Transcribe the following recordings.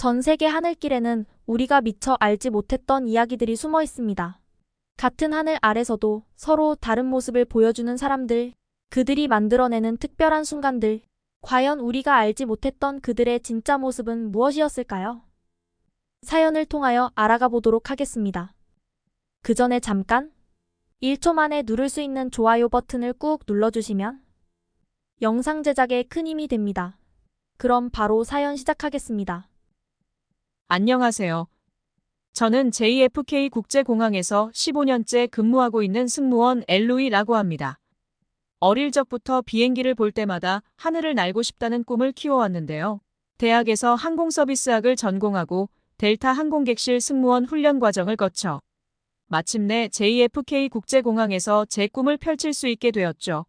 전 세계 하늘길에는 우리가 미처 알지 못했던 이야기들이 숨어 있습니다. 같은 하늘 아래서도 서로 다른 모습을 보여주는 사람들, 그들이 만들어내는 특별한 순간들, 과연 우리가 알지 못했던 그들의 진짜 모습은 무엇이었을까요? 사연을 통하여 알아가 보도록 하겠습니다. 그 전에 잠깐 1초 만에 누를 수 있는 좋아요 버튼을 꾹 눌러주시면 영상 제작에 큰 힘이 됩니다. 그럼 바로 사연 시작하겠습니다. 안녕하세요. 저는 JFK 국제공항에서 15년째 근무하고 있는 승무원 엘로이라고 합니다. 어릴 적부터 비행기를 볼 때마다 하늘을 날고 싶다는 꿈을 키워왔는데요. 대학에서 항공서비스학을 전공하고 델타 항공객실 승무원 훈련 과정을 거쳐 마침내 JFK 국제공항에서 제 꿈을 펼칠 수 있게 되었죠.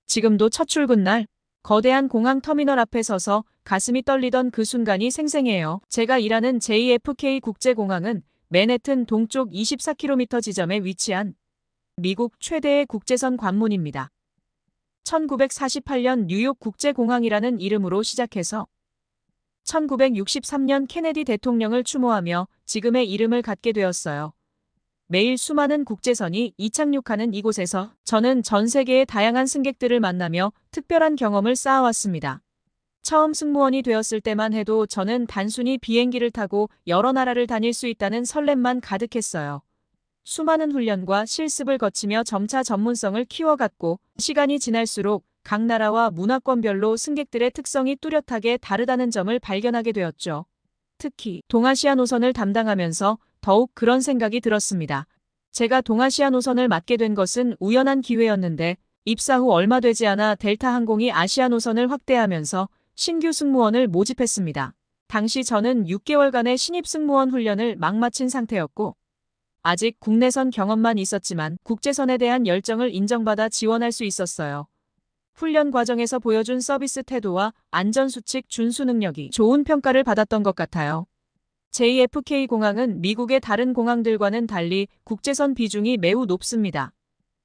지금도 첫 출근 날 거대한 공항 터미널 앞에 서서 가슴이 떨리던 그 순간이 생생해요. 제가 일하는 JFK 국제공항은 맨해튼 동쪽 24km 지점에 위치한 미국 최대의 국제선 관문입니다. 1948년 뉴욕 국제공항이라는 이름으로 시작해서 1963년 케네디 대통령을 추모하며 지금의 이름을 갖게 되었어요. 매일 수많은 국제선이 이착륙하는 이곳에서 저는 전 세계의 다양한 승객들을 만나며 특별한 경험을 쌓아왔습니다. 처음 승무원이 되었을 때만 해도 저는 단순히 비행기를 타고 여러 나라를 다닐 수 있다는 설렘만 가득했어요. 수많은 훈련과 실습을 거치며 점차 전문성을 키워갔고 시간이 지날수록 각 나라와 문화권별로 승객들의 특성이 뚜렷하게 다르다는 점을 발견하게 되었죠. 특히 동아시아 노선을 담당하면서 더욱 그런 생각이 들었습니다. 제가 동아시아 노선을 맡게 된 것은 우연한 기회였는데 입사 후 얼마 되지 않아 델타 항공이 아시아 노선을 확대하면서 신규 승무원을 모집했습니다. 당시 저는 6개월간의 신입 승무원 훈련을 막 마친 상태였고 아직 국내선 경험만 있었지만 국제선에 대한 열정을 인정받아 지원할 수 있었어요. 훈련 과정에서 보여준 서비스 태도와 안전수칙 준수 능력이 좋은 평가를 받았던 것 같아요. JFK 공항은 미국의 다른 공항들과는 달리 국제선 비중이 매우 높습니다.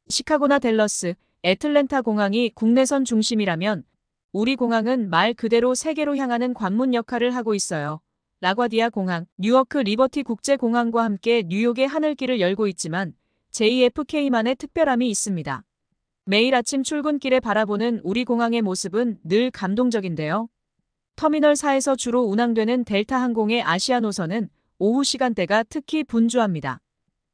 시카고나 댈러스, 애틀랜타 공항이 국내선 중심이라면 우리 공항은 말 그대로 세계로 향하는 관문 역할을 하고 있어요. 라과디아 공항, 뉴워크 리버티 국제공항과 함께 뉴욕의 하늘길을 열고 있지만 JFK만의 특별함이 있습니다. 매일 아침 출근길에 바라보는 우리 공항의 모습은 늘 감동적인데요. 터미널 4에서 주로 운항되는 델타 항공의 아시아 노선은 오후 시간대가 특히 분주합니다.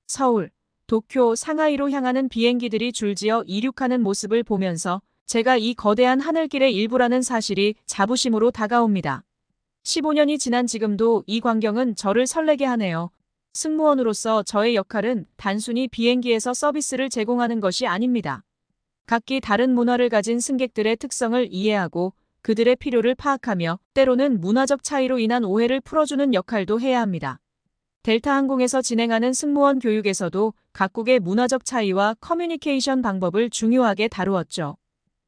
서울, 도쿄, 상하이로 향하는 비행기들이 줄지어 이륙하는 모습을 보면서 제가 이 거대한 하늘길의 일부라는 사실이 자부심으로 다가옵니다. 15년이 지난 지금도 이 광경은 저를 설레게 하네요. 승무원으로서 저의 역할은 단순히 비행기에서 서비스를 제공하는 것이 아닙니다. 각기 다른 문화를 가진 승객들의 특성을 이해하고 그들의 필요를 파악하며 때로는 문화적 차이로 인한 오해를 풀어주는 역할도 해야 합니다. 델타 항공에서 진행하는 승무원 교육에서도 각국의 문화적 차이와 커뮤니케이션 방법을 중요하게 다루었죠.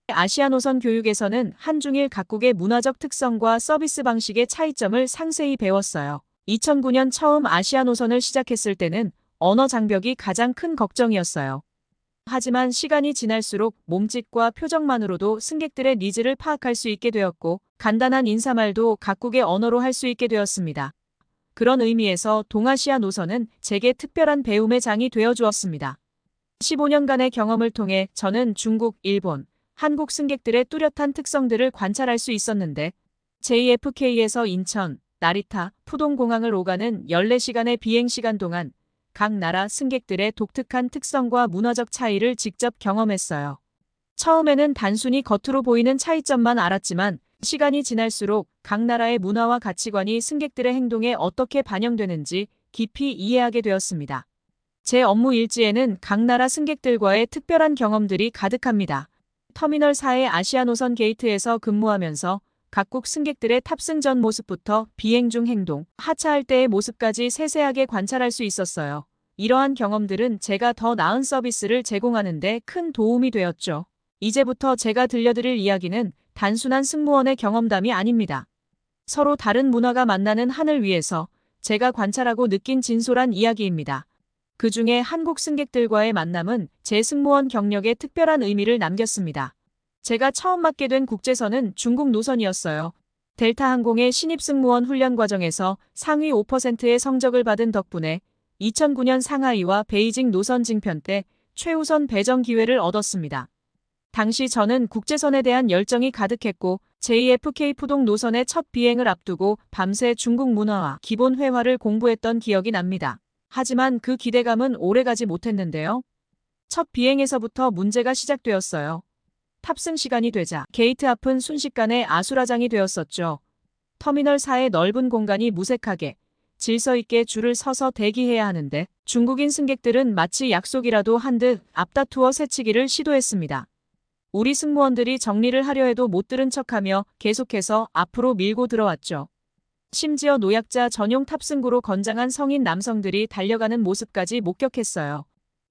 아시아 노선 교육에서는 한중일 각국의 문화적 특성과 서비스 방식의 차이점을 상세히 배웠어요. 2009년 처음 아시아 노선을 시작했을 때는 언어 장벽이 가장 큰 걱정이었어요. 하지만 시간이 지날수록 몸짓과 표정만으로도 승객들의 니즈를 파악할 수 있게 되었고 간단한 인사말도 각국의 언어로 할 수 있게 되었습니다. 그런 의미에서 동아시아 노선은 제게 특별한 배움의 장이 되어 주었습니다. 15년간의 경험을 통해 저는 중국, 일본, 한국 승객들의 뚜렷한 특성들을 관찰할 수 있었는데 JFK에서 인천, 나리타, 푸동공항을 오가는 14시간의 비행시간 동안 각 나라 승객들의 독특한 특성과 문화적 차이를 직접 경험했어요. 처음에는 단순히 겉으로 보이는 차이점만 알았지만 시간이 지날수록 각 나라의 문화와 가치관이 승객들의 행동에 어떻게 반영되는지 깊이 이해하게 되었습니다. 제 업무 일지에는 각 나라 승객들과의 특별한 경험들이 가득합니다. 터미널 4의 아시아 노선 게이트에서 근무하면서 각국 승객들의 탑승 전 모습부터 비행 중 행동, 하차할 때의 모습까지 세세하게 관찰할 수 있었어요. 이러한 경험들은 제가 더 나은 서비스를 제공하는 데 큰 도움이 되었죠. 이제부터 제가 들려드릴 이야기는 단순한 승무원의 경험담이 아닙니다. 서로 다른 문화가 만나는 하늘 위에서 제가 관찰하고 느낀 진솔한 이야기입니다. 그 중에 한국 승객들과의 만남은 제 승무원 경력에 특별한 의미를 남겼습니다. 제가 처음 맡게 된 국제선은 중국 노선이었어요. 델타항공의 신입 승무원 훈련 과정에서 상위 5%의 성적을 받은 덕분에 2009년 상하이와 베이징 노선 징편 때 최우선 배정 기회를 얻었습니다. 당시 저는 국제선에 대한 열정이 가득했고 JFK 푸동 노선의 첫 비행을 앞두고 밤새 중국 문화와 기본 회화를 공부했던 기억이 납니다. 하지만 그 기대감은 오래가지 못했는데요. 첫 비행에서부터 문제가 시작되었어요. 탑승 시간이 되자 게이트 앞은 순식간에 아수라장이 되었었죠. 터미널 4의 넓은 공간이 무색하게 질서 있게 줄을 서서 대기해야 하는데 중국인 승객들은 마치 약속이라도 한 듯 앞다투어 새치기를 시도했습니다. 우리 승무원들이 정리를 하려 해도 못 들은 척하며 계속해서 앞으로 밀고 들어왔죠. 심지어 노약자 전용 탑승구로 건장한 성인 남성들이 달려가는 모습까지 목격했어요.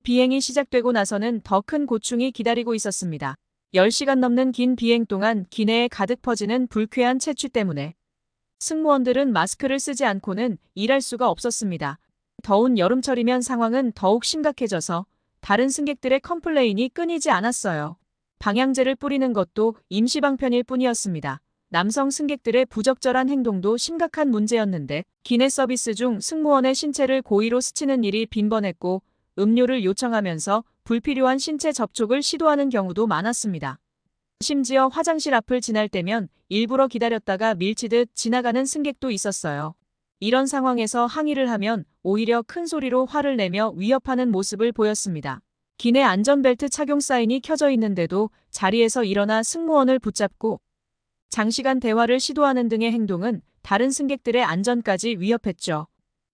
비행이 시작되고 나서는 더 큰 고충이 기다리고 있었습니다. 10시간 넘는 긴 비행 동안 기내에 가득 퍼지는 불쾌한 채취 때문에 승무원들은 마스크를 쓰지 않고는 일할 수가 없었습니다. 더운 여름철이면 상황은 더욱 심각해져서 다른 승객들의 컴플레인이 끊이지 않았어요. 방향제를 뿌리는 것도 임시방편일 뿐이었습니다. 남성 승객들의 부적절한 행동도 심각한 문제였는데 기내 서비스 중 승무원의 신체를 고의로 스치는 일이 빈번했고 음료를 요청하면서 불필요한 신체 접촉을 시도하는 경우도 많았습니다. 심지어 화장실 앞을 지날 때면 일부러 기다렸다가 밀치듯 지나가는 승객도 있었어요. 이런 상황에서 항의를 하면 오히려 큰 소리로 화를 내며 위협하는 모습을 보였습니다. 기내 안전벨트 착용 사인이 켜져 있는데도 자리에서 일어나 승무원을 붙잡고 장시간 대화를 시도하는 등의 행동은 다른 승객들의 안전까지 위협했죠.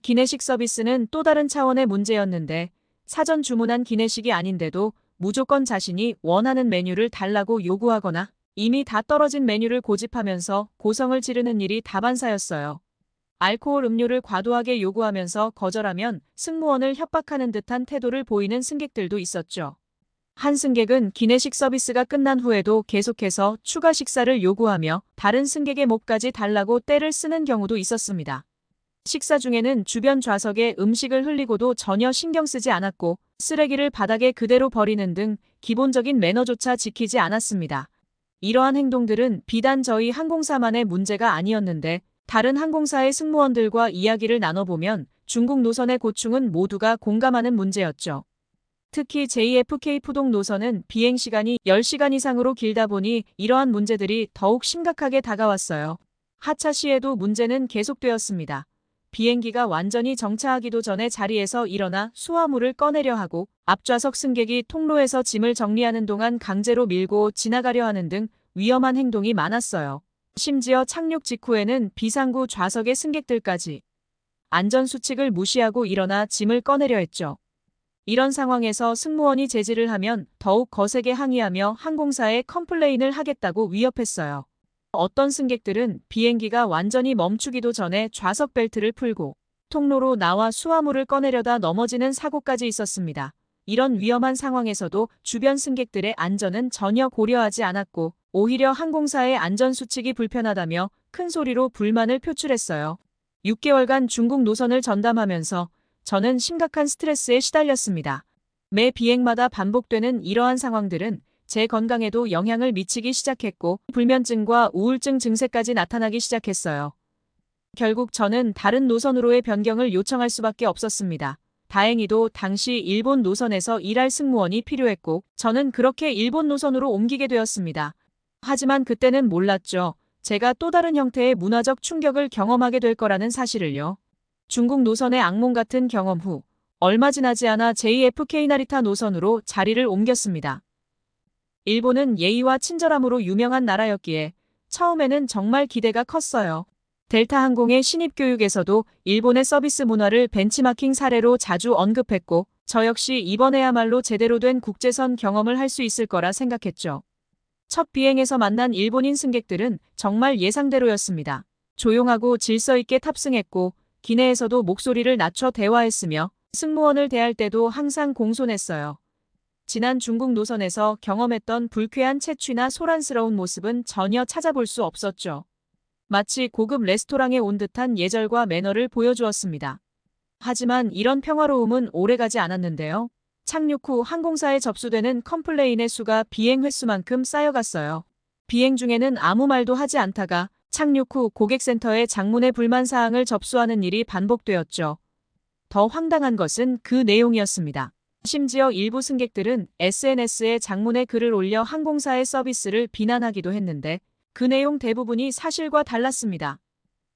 기내식 서비스는 또 다른 차원의 문제였는데 사전 주문한 기내식이 아닌데도 무조건 자신이 원하는 메뉴를 달라고 요구하거나 이미 다 떨어진 메뉴를 고집하면서 고성을 지르는 일이 다반사였어요. 알코올 음료를 과도하게 요구하면서 거절하면 승무원을 협박하는 듯한 태도를 보이는 승객들도 있었죠. 한 승객은 기내식 서비스가 끝난 후에도 계속해서 추가 식사를 요구하며 다른 승객의 몫까지 달라고 떼를 쓰는 경우도 있었습니다. 식사 중에는 주변 좌석에 음식을 흘리고도 전혀 신경 쓰지 않았고 쓰레기를 바닥에 그대로 버리는 등 기본적인 매너조차 지키지 않았습니다. 이러한 행동들은 비단 저희 항공사만의 문제가 아니었는데 다른 항공사의 승무원들과 이야기를 나눠보면 중국 노선의 고충은 모두가 공감하는 문제였죠. 특히 JFK 푸동 노선은 비행시간이 10시간 이상으로 길다 보니 이러한 문제들이 더욱 심각하게 다가왔어요. 하차 시에도 문제는 계속되었습니다. 비행기가 완전히 정차하기도 전에 자리에서 일어나 수화물을 꺼내려 하고 앞좌석 승객이 통로에서 짐을 정리하는 동안 강제로 밀고 지나가려 하는 등 위험한 행동이 많았어요. 심지어 착륙 직후에는 비상구 좌석의 승객들까지 안전수칙을 무시하고 일어나 짐을 꺼내려 했죠. 이런 상황에서 승무원이 제지를 하면 더욱 거세게 항의하며 항공사에 컴플레인을 하겠다고 위협했어요. 어떤 승객들은 비행기가 완전히 멈추기도 전에 좌석 벨트를 풀고 통로로 나와 수화물을 꺼내려다 넘어지는 사고까지 있었습니다. 이런 위험한 상황에서도 주변 승객들의 안전은 전혀 고려하지 않았고 오히려 항공사의 안전수칙이 불편하다며 큰 소리로 불만을 표출했어요. 6개월간 중국 노선을 전담하면서 저는 심각한 스트레스에 시달렸습니다. 매 비행마다 반복되는 이러한 상황들은 제 건강에도 영향을 미치기 시작했고 불면증과 우울증 증세까지 나타나기 시작했어요. 결국 저는 다른 노선으로의 변경을 요청할 수밖에 없었습니다. 다행히도 당시 일본 노선에서 일할 승무원이 필요했고 저는 그렇게 일본 노선으로 옮기게 되었습니다. 하지만 그때는 몰랐죠. 제가 또 다른 형태의 문화적 충격을 경험하게 될 거라는 사실을요. 중국 노선의 악몽 같은 경험 후 얼마 지나지 않아 JFK 나리타 노선으로 자리를 옮겼습니다. 일본은 예의와 친절함으로 유명한 나라였기에 처음에는 정말 기대가 컸어요. 델타 항공의 신입 교육에서도 일본의 서비스 문화를 벤치마킹 사례로 자주 언급했고 저 역시 이번에야말로 제대로 된 국제선 경험을 할 수 있을 거라 생각했죠. 첫 비행에서 만난 일본인 승객들은 정말 예상대로였습니다. 조용하고 질서 있게 탑승했고 기내에서도 목소리를 낮춰 대화했으며 승무원을 대할 때도 항상 공손했어요. 지난 중국 노선에서 경험했던 불쾌한 체취나 소란스러운 모습은 전혀 찾아볼 수 없었죠. 마치 고급 레스토랑에 온 듯한 예절과 매너를 보여주었습니다. 하지만 이런 평화로움은 오래가지 않았는데요. 착륙 후 항공사에 접수되는 컴플레인의 수가 비행 횟수만큼 쌓여갔어요. 비행 중에는 아무 말도 하지 않다가 착륙 후 고객센터에 장문의 불만 사항을 접수하는 일이 반복되었죠. 더 황당한 것은 그 내용이었습니다. 심지어 일부 승객들은 SNS에 장문의 글을 올려 항공사의 서비스를 비난하기도 했는데 그 내용 대부분이 사실과 달랐습니다.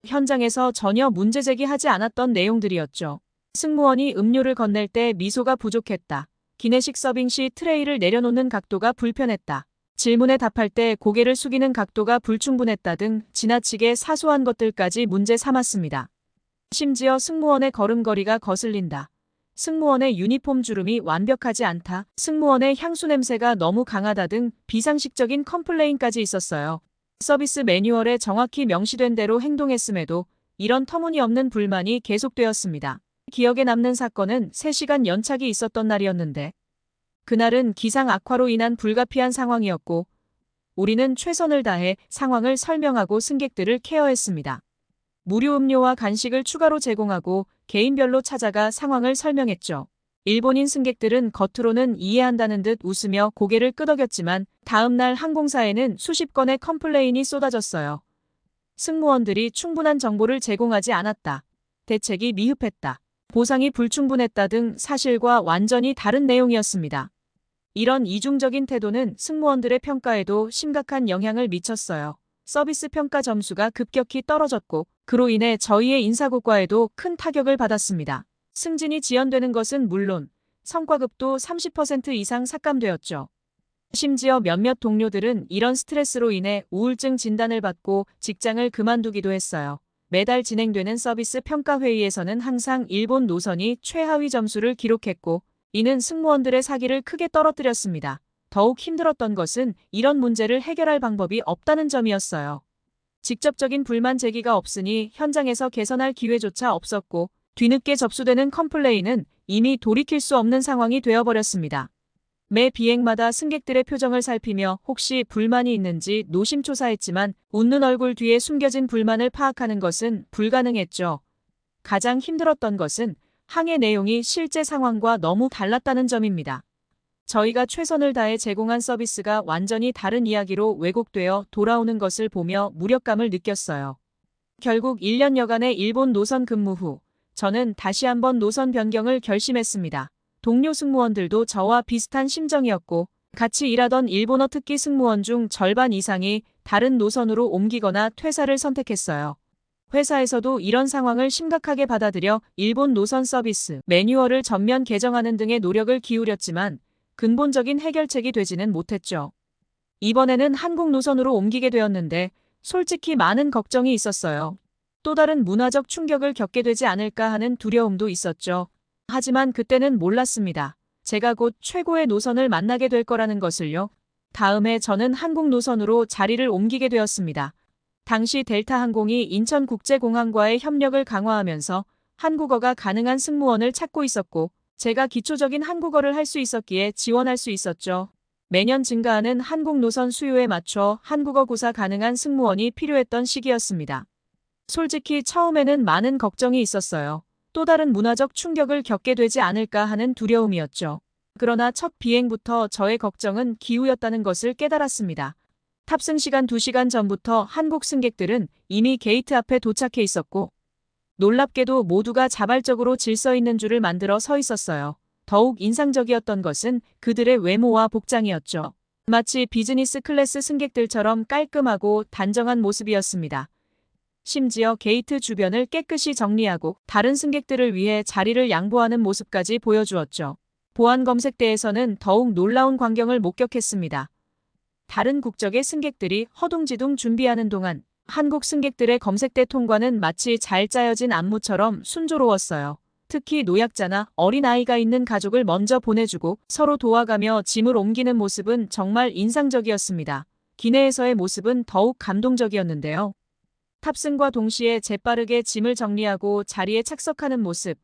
현장에서 전혀 문제 제기하지 않았던 내용들이었죠. 승무원이 음료를 건넬 때 미소가 부족했다. 기내식 서빙 시 트레이를 내려놓는 각도가 불편했다. 질문에 답할 때 고개를 숙이는 각도가 불충분했다 등 지나치게 사소한 것들까지 문제 삼았습니다. 심지어 승무원의 걸음걸이가 거슬린다. 승무원의 유니폼 주름이 완벽하지 않다. 승무원의 향수 냄새가 너무 강하다 등 비상식적인 컴플레인까지 있었어요. 서비스 매뉴얼에 정확히 명시된 대로 행동했음에도 이런 터무니없는 불만이 계속되었습니다. 기억에 남는 사건은 3시간 연착이 있었던 날이었는데 그날은 기상 악화로 인한 불가피한 상황이었고 우리는 최선을 다해 상황을 설명하고 승객들을 케어했습니다. 무료 음료와 간식을 추가로 제공하고 개인별로 찾아가 상황을 설명했죠. 일본인 승객들은 겉으로는 이해한다는 듯 웃으며 고개를 끄덕였지만 다음 날 항공사에는 수십 건의 컴플레인이 쏟아졌어요. 승무원들이 충분한 정보를 제공하지 않았다. 대책이 미흡했다. 보상이 불충분했다 등 사실과 완전히 다른 내용이었습니다. 이런 이중적인 태도는 승무원들의 평가에도 심각한 영향을 미쳤어요. 서비스 평가 점수가 급격히 떨어졌고 그로 인해 저희의 인사고과에도 큰 타격을 받았습니다. 승진이 지연되는 것은 물론 성과급도 30% 이상 삭감되었죠. 심지어 몇몇 동료들은 이런 스트레스로 인해 우울증 진단을 받고 직장을 그만두기도 했어요. 매달 진행되는 서비스 평가 회의에서는 항상 일본 노선이 최하위 점수를 기록했고 이는 승무원들의 사기를 크게 떨어뜨렸습니다. 더욱 힘들었던 것은 이런 문제를 해결할 방법이 없다는 점이었어요. 직접적인 불만 제기가 없으니 현장에서 개선할 기회조차 없었고 뒤늦게 접수되는 컴플레인은 이미 돌이킬 수 없는 상황이 되어버렸습니다. 매 비행마다 승객들의 표정을 살피며 혹시 불만이 있는지 노심초사했지만 웃는 얼굴 뒤에 숨겨진 불만을 파악하는 것은 불가능했죠. 가장 힘들었던 것은 항해 내용이 실제 상황과 너무 달랐다는 점입니다. 저희가 최선을 다해 제공한 서비스가 완전히 다른 이야기로 왜곡되어 돌아오는 것을 보며 무력감을 느꼈어요. 결국 1년여간의 일본 노선 근무 후 저는 다시 한번 노선 변경을 결심했습니다. 동료 승무원들도 저와 비슷한 심정이었고 같이 일하던 일본어 특기 승무원 중 절반 이상이 다른 노선으로 옮기거나 퇴사를 선택했어요. 회사에서도 이런 상황을 심각하게 받아들여 일본 노선 서비스 매뉴얼을 전면 개정하는 등의 노력을 기울였지만 근본적인 해결책이 되지는 못했죠. 이번에는 한국 노선으로 옮기게 되었는데 솔직히 많은 걱정이 있었어요. 또 다른 문화적 충격을 겪게 되지 않을까 하는 두려움도 있었죠. 하지만 그때는 몰랐습니다. 제가 곧 최고의 노선을 만나게 될 거라는 것을요. 다음해 저는 한국 노선으로 자리를 옮기게 되었습니다. 당시 델타항공이 인천국제공항과의 협력을 강화하면서 한국어가 가능한 승무원을 찾고 있었고 제가 기초적인 한국어를 할 수 있었기에 지원할 수 있었죠. 매년 증가하는 한국 노선 수요에 맞춰 한국어 구사 가능한 승무원이 필요했던 시기였습니다. 솔직히 처음에는 많은 걱정이 있었어요. 또 다른 문화적 충격을 겪게 되지 않을까 하는 두려움이었죠. 그러나 첫 비행부터 저의 걱정은 기우였다는 것을 깨달았습니다. 탑승 시간 2시간 전부터 한국 승객들은 이미 게이트 앞에 도착해 있었고 놀랍게도 모두가 자발적으로 질서 있는 줄을 만들어 서 있었어요. 더욱 인상적이었던 것은 그들의 외모와 복장이었죠. 마치 비즈니스 클래스 승객들처럼 깔끔하고 단정한 모습이었습니다. 심지어 게이트 주변을 깨끗이 정리하고 다른 승객들을 위해 자리를 양보하는 모습까지 보여주었죠. 보안 검색대에서는 더욱 놀라운 광경을 목격했습니다. 다른 국적의 승객들이 허둥지둥 준비하는 동안 한국 승객들의 검색대 통과는 마치 잘 짜여진 안무처럼 순조로웠어요. 특히 노약자나 어린아이가 있는 가족을 먼저 보내주고 서로 도와가며 짐을 옮기는 모습은 정말 인상적이었습니다. 기내에서의 모습은 더욱 감동적이었는데요. 탑승과 동시에 재빠르게 짐을 정리하고 자리에 착석하는 모습.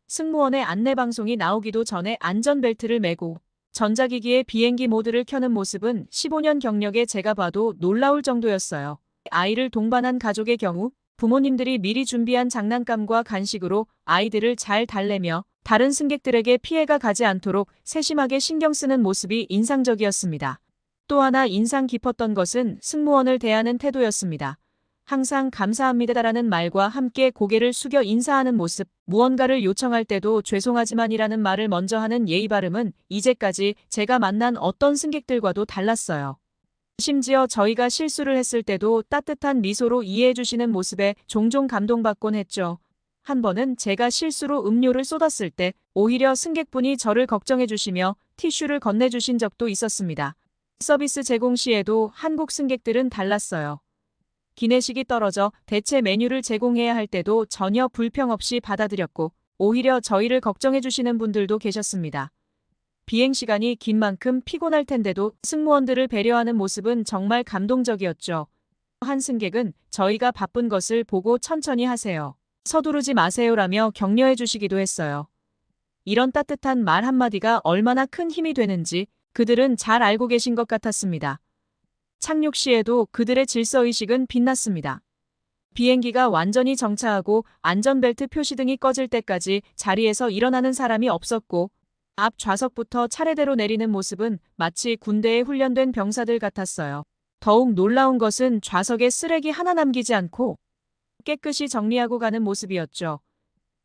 승무원의 안내방송이 나오기도 전에 안전벨트를 매고 전자기기의 비행기 모드를 켜는 모습은 15년 경력의 제가 봐도 놀라울 정도였어요. 아이를 동반한 가족의 경우 부모님들이 미리 준비한 장난감과 간식으로 아이들을 잘 달래며 다른 승객들에게 피해가 가지 않도록 세심하게 신경 쓰는 모습이 인상적이었습니다. 또 하나 인상 깊었던 것은 승무원을 대하는 태도였습니다. 항상 감사합니다라는 말과 함께 고개를 숙여 인사하는 모습, 무언가를 요청할 때도 죄송하지만이라는 말을 먼저 하는 예의 바름은 이제까지 제가 만난 어떤 승객들과도 달랐어요. 심지어 저희가 실수를 했을 때도 따뜻한 미소로 이해해 주시는 모습에 종종 감동받곤 했죠. 한 번은 제가 실수로 음료를 쏟았을 때 오히려 승객분이 저를 걱정해 주시며 티슈를 건네주신 적도 있었습니다. 서비스 제공 시에도 한국 승객들은 달랐어요. 기내식이 떨어져 대체 메뉴를 제공해야 할 때도 전혀 불평 없이 받아들였고 오히려 저희를 걱정해 주시는 분들도 계셨습니다. 비행시간이 긴 만큼 피곤할 텐데도 승무원들을 배려하는 모습은 정말 감동적이었죠. 한 승객은 저희가 바쁜 것을 보고 천천히 하세요. 서두르지 마세요라며 격려해 주시기도 했어요. 이런 따뜻한 말 한마디가 얼마나 큰 힘이 되는지 그들은 잘 알고 계신 것 같았습니다. 착륙 시에도 그들의 질서의식은 빛났습니다. 비행기가 완전히 정차하고 안전벨트 표시등이 꺼질 때까지 자리에서 일어나는 사람이 없었고 앞 좌석부터 차례대로 내리는 모습은 마치 군대에 훈련된 병사들 같았어요. 더욱 놀라운 것은 좌석에 쓰레기 하나 남기지 않고 깨끗이 정리하고 가는 모습이었죠.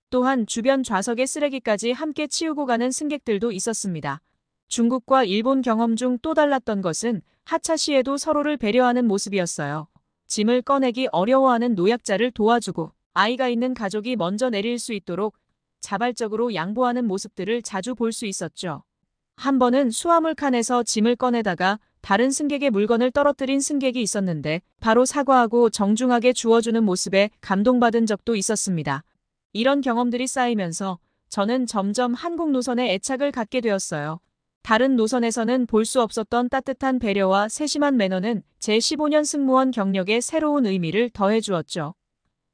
또한 주변 좌석의 쓰레기까지 함께 치우고 가는 승객들도 있었습니다. 중국과 일본 경험 중 또 달랐던 것은 하차 시에도 서로를 배려하는 모습이었어요. 짐을 꺼내기 어려워하는 노약자를 도와주고 아이가 있는 가족이 먼저 내릴 수 있도록 자발적으로 양보하는 모습들을 자주 볼 수 있었죠. 한 번은 수화물 칸에서 짐을 꺼내다가 다른 승객의 물건을 떨어뜨린 승객이 있었는데 바로 사과하고 정중하게 주워주는 모습에 감동받은 적도 있었습니다. 이런 경험들이 쌓이면서 저는 점점 한국 노선에 애착을 갖게 되었어요. 다른 노선에서는 볼 수 없었던 따뜻한 배려와 세심한 매너는 제 15년 승무원 경력에 새로운 의미를 더해주었죠.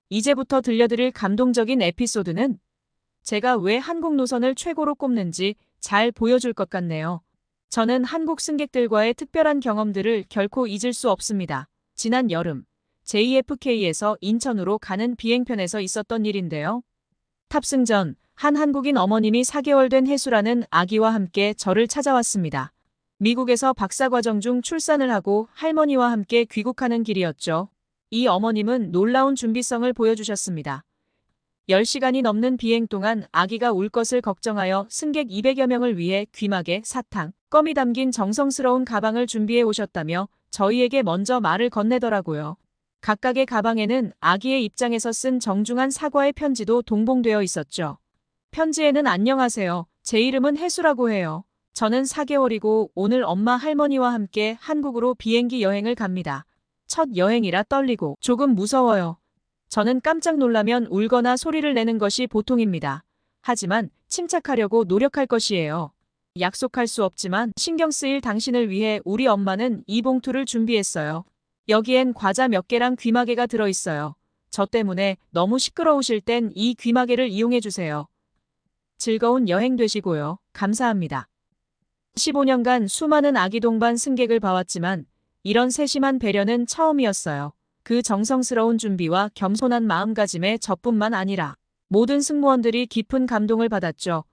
이제부터 들려드릴 감동적인 에피소드는 제가 왜 한국 노선을 최고로 꼽는지 잘 보여줄 것 같네요. 저는 한국 승객들과의 특별한 경험들을 결코 잊을 수 없습니다. 지난 여름, JFK에서 인천으로 가는 비행편에서 있었던 일인데요. 탑승 전 한 한국인 어머님이 4개월 된 해수라는 아기와 함께 저를 찾아왔습니다. 미국에서 박사과정 중 출산을 하고 할머니와 함께 귀국하는 길이었죠. 이 어머님은 놀라운 준비성을 보여주셨습니다. 10시간이 넘는 비행 동안 아기가 울 것을 걱정하여 승객 200여 명을 위해 귀마개, 사탕, 껌이 담긴 정성스러운 가방을 준비해 오셨다며 저희에게 먼저 말을 건네더라고요. 각각의 가방에는 아기의 입장에서 쓴 정중한 사과의 편지도 동봉되어 있었죠. 편지에는 안녕하세요. 제 이름은 혜수라고 해요. 저는 4개월이고 오늘 엄마 할머니와 함께 한국으로 비행기 여행을 갑니다. 첫 여행이라 떨리고 조금 무서워요. 저는 깜짝 놀라면 울거나 소리를 내는 것이 보통입니다. 하지만 침착하려고 노력할 것이에요. 약속할 수 없지만 신경 쓰일 당신을 위해 우리 엄마는 이 봉투를 준비했어요. 여기엔 과자 몇 개랑 귀마개가 들어있어요. 저 때문에 너무 시끄러우실 땐 이 귀마개를 이용해 주세요. 즐거운 여행 되시고요. 감사합니다. 15년간 수많은 아기 동반 승객을 봐왔지만 이런 세심한 배려는 처음이었어요. 그 정성스러운 준비와 겸손한 마음가짐에 저뿐만 아니라 모든 승무원들이 깊은 감동을 받았죠.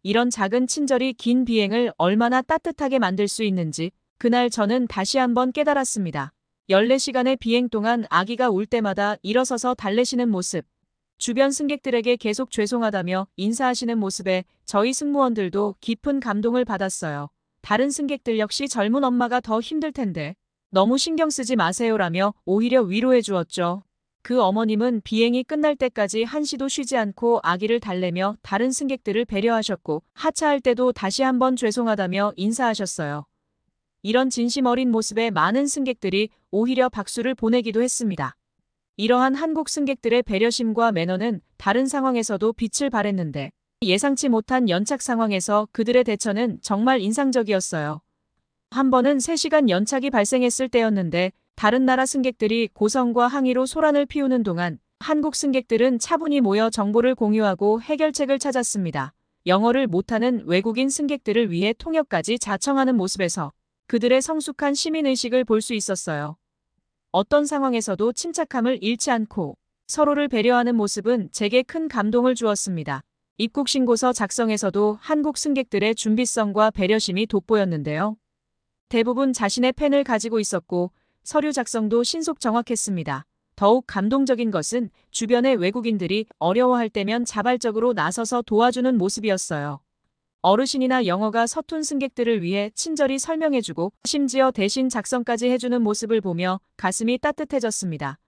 이런 작은 친절이 긴 비행을 얼마나 따뜻하게 만들 수 있는지 그날 저는 다시 한번 깨달았습니다. 14시간의 비행 동안 아기가 울 때마다 일어서서 달래시는 모습, 주변 승객들에게 계속 죄송하다며 인사하시는 모습에 저희 승무원들도 깊은 감동을 받았어요. 다른 승객들 역시 젊은 엄마가 더 힘들 텐데 너무 신경 쓰지 마세요라며 오히려 위로해 주었죠. 그 어머님은 비행이 끝날 때까지 한시도 쉬지 않고 아기를 달래며 다른 승객들을 배려하셨고 하차할 때도 다시 한번 죄송하다며 인사하셨어요. 이런 진심 어린 모습에 많은 승객들이 오히려 박수를 보내기도 했습니다. 이러한 한국 승객들의 배려심과 매너는 다른 상황에서도 빛을 발했는데 예상치 못한 연착 상황에서 그들의 대처는 정말 인상적이었어요. 한 번은 3시간 연착이 발생했을 때였는데 다른 나라 승객들이 고성과 항의로 소란을 피우는 동안 한국 승객들은 차분히 모여 정보를 공유하고 해결책을 찾았습니다. 영어를 못하는 외국인 승객들을 위해 통역까지 자청하는 모습에서 그들의 성숙한 시민의식을 볼 수 있었어요. 어떤 상황에서도 침착함을 잃지 않고 서로를 배려하는 모습은 제게 큰 감동을 주었습니다. 입국 신고서 작성에서도 한국 승객들의 준비성과 배려심이 돋보였는데요. 대부분 자신의 펜을 가지고 있었고 서류 작성도 신속 정확했습니다. 더욱 감동적인 것은 주변의 외국인들이 어려워할 때면 자발적으로 나서서 도와주는 모습이었어요. 어르신이나 영어가 서툰 승객들을 위해 친절히 설명해주고 심지어 대신 작성까지 해주는 모습을 보며 가슴이 따뜻해졌습니다.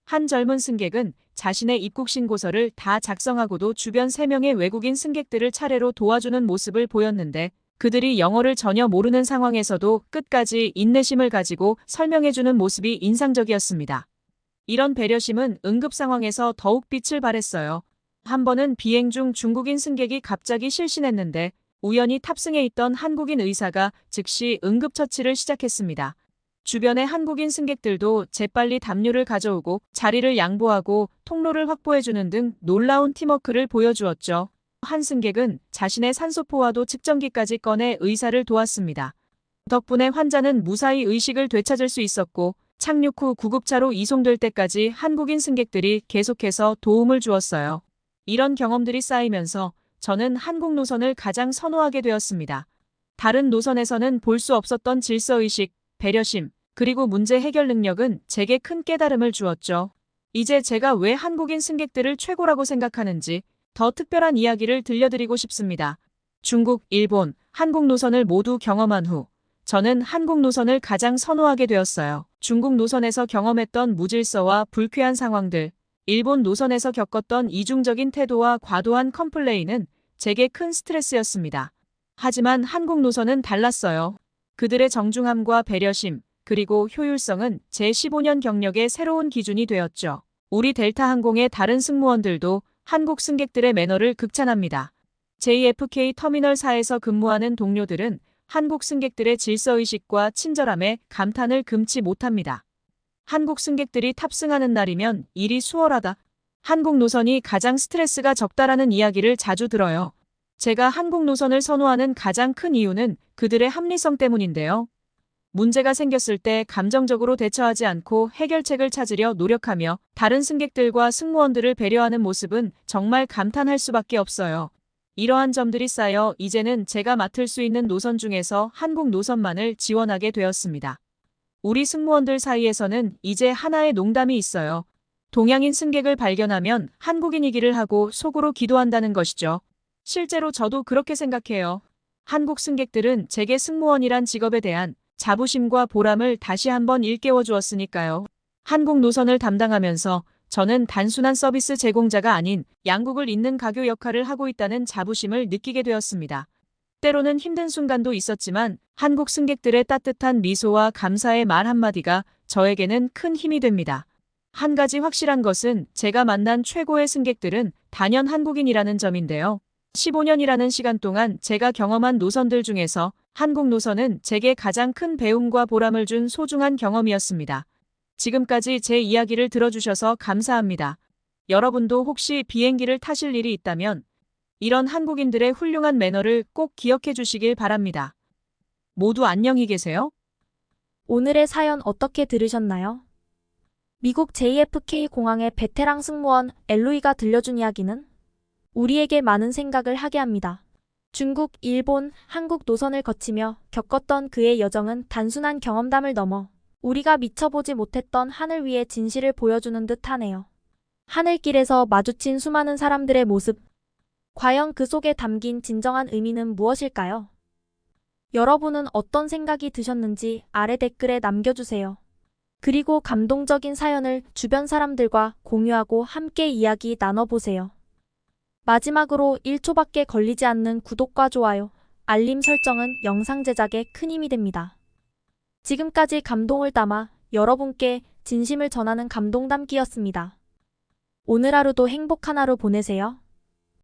한 젊은 승객은 자신의 입국 신고서를 다 작성하고도 주변 3명의 외국인 승객들을 차례로 도와주는 모습을 보였는데 그들이 영어를 전혀 모르는 상황에서도 끝까지 인내심을 가지고 설명해주는 모습이 인상적이었습니다. 이런 배려심은 응급 상황에서 더욱 빛을 발했어요. 한 번은 비행 중 중국인 승객이 갑자기 실신했는데 우연히 탑승해 있던 한국인 의사가 즉시 응급처치를 시작했습니다. 주변의 한국인 승객들도 재빨리 담요를 가져오고 자리를 양보하고 통로를 확보해주는 등 놀라운 팀워크를 보여주었죠. 한 승객은 자신의 산소포화도 측정기까지 꺼내 의사를 도왔습니다. 덕분에 환자는 무사히 의식을 되찾을 수 있었고 착륙 후 구급차로 이송될 때까지 한국인 승객들이 계속해서 도움을 주었어요. 이런 경험들이 쌓이면서 저는 한국 노선을 가장 선호하게 되었습니다. 다른 노선에서는 볼 수 없었던 질서의식, 배려심, 그리고 문제 해결 능력은 제게 큰 깨달음을 주었죠. 이제 제가 왜 한국인 승객들을 최고라고 생각하는지 더 특별한 이야기를 들려드리고 싶습니다. 중국, 일본, 한국 노선을 모두 경험한 후 저는 한국 노선을 가장 선호하게 되었어요. 중국 노선에서 경험했던 무질서와 불쾌한 상황들, 일본 노선에서 겪었던 이중적인 태도와 과도한 컴플레인은 제게 큰 스트레스였습니다. 하지만 한국 노선은 달랐어요. 그들의 정중함과 배려심, 그리고 효율성은 제 15년 경력의 새로운 기준이 되었죠. 우리 델타 항공의 다른 승무원들도 한국 승객들의 매너를 극찬합니다. JFK 터미널 4에서 근무하는 동료들은 한국 승객들의 질서의식과 친절함에 감탄을 금치 못합니다. 한국 승객들이 탑승하는 날이면 일이 수월하다. 한국 노선이 가장 스트레스가 적다라는 이야기를 자주 들어요. 제가 한국 노선을 선호하는 가장 큰 이유는 그들의 합리성 때문인데요. 문제가 생겼을 때 감정적으로 대처하지 않고 해결책을 찾으려 노력하며 다른 승객들과 승무원들을 배려하는 모습은 정말 감탄할 수밖에 없어요. 이러한 점들이 쌓여 이제는 제가 맡을 수 있는 노선 중에서 한국 노선만을 지원하게 되었습니다. 우리 승무원들 사이에서는 이제 하나의 농담이 있어요. 동양인 승객을 발견하면 한국인이기를 하고 속으로 기도한다는 것이죠. 실제로 저도 그렇게 생각해요. 한국 승객들은 제게 승무원이란 직업에 대한 자부심과 보람을 다시 한번 일깨워 주었으니까요. 한국 노선을 담당하면서 저는 단순한 서비스 제공자가 아닌 양국을 잇는 가교 역할을 하고 있다는 자부심을 느끼게 되었습니다. 때로는 힘든 순간도 있었지만 한국 승객들의 따뜻한 미소와 감사의 말 한마디가 저에게는 큰 힘이 됩니다. 한 가지 확실한 것은 제가 만난 최고의 승객들은 단연 한국인이라는 점인데요. 15년이라는 시간 동안 제가 경험한 노선들 중에서 한국 노선은 제게 가장 큰 배움과 보람을 준 소중한 경험이었습니다. 지금까지 제 이야기를 들어주셔서 감사합니다. 여러분도 혹시 비행기를 타실 일이 있다면 이런 한국인들의 훌륭한 매너를 꼭 기억해 주시길 바랍니다. 모두 안녕히 계세요. 오늘의 사연 어떻게 들으셨나요? 미국 JFK 공항의 베테랑 승무원 엘로이가 들려준 이야기는 우리에게 많은 생각을 하게 합니다. 중국, 일본, 한국 노선을 거치며 겪었던 그의 여정은 단순한 경험담을 넘어 우리가 미처 보지 못했던 하늘 위의 진실을 보여주는 듯 하네요. 하늘길에서 마주친 수많은 사람들의 모습, 과연 그 속에 담긴 진정한 의미는 무엇일까요? 여러분은 어떤 생각이 드셨는지 아래 댓글에 남겨주세요. 그리고 감동적인 사연을 주변 사람들과 공유하고 함께 이야기 나눠보세요. 마지막으로 1초밖에 걸리지 않는 구독과 좋아요, 알림 설정은 영상 제작에 큰 힘이 됩니다. 지금까지 감동을 담아 여러분께 진심을 전하는 감동 담기였습니다. 오늘 하루도 행복한 하루 보내세요.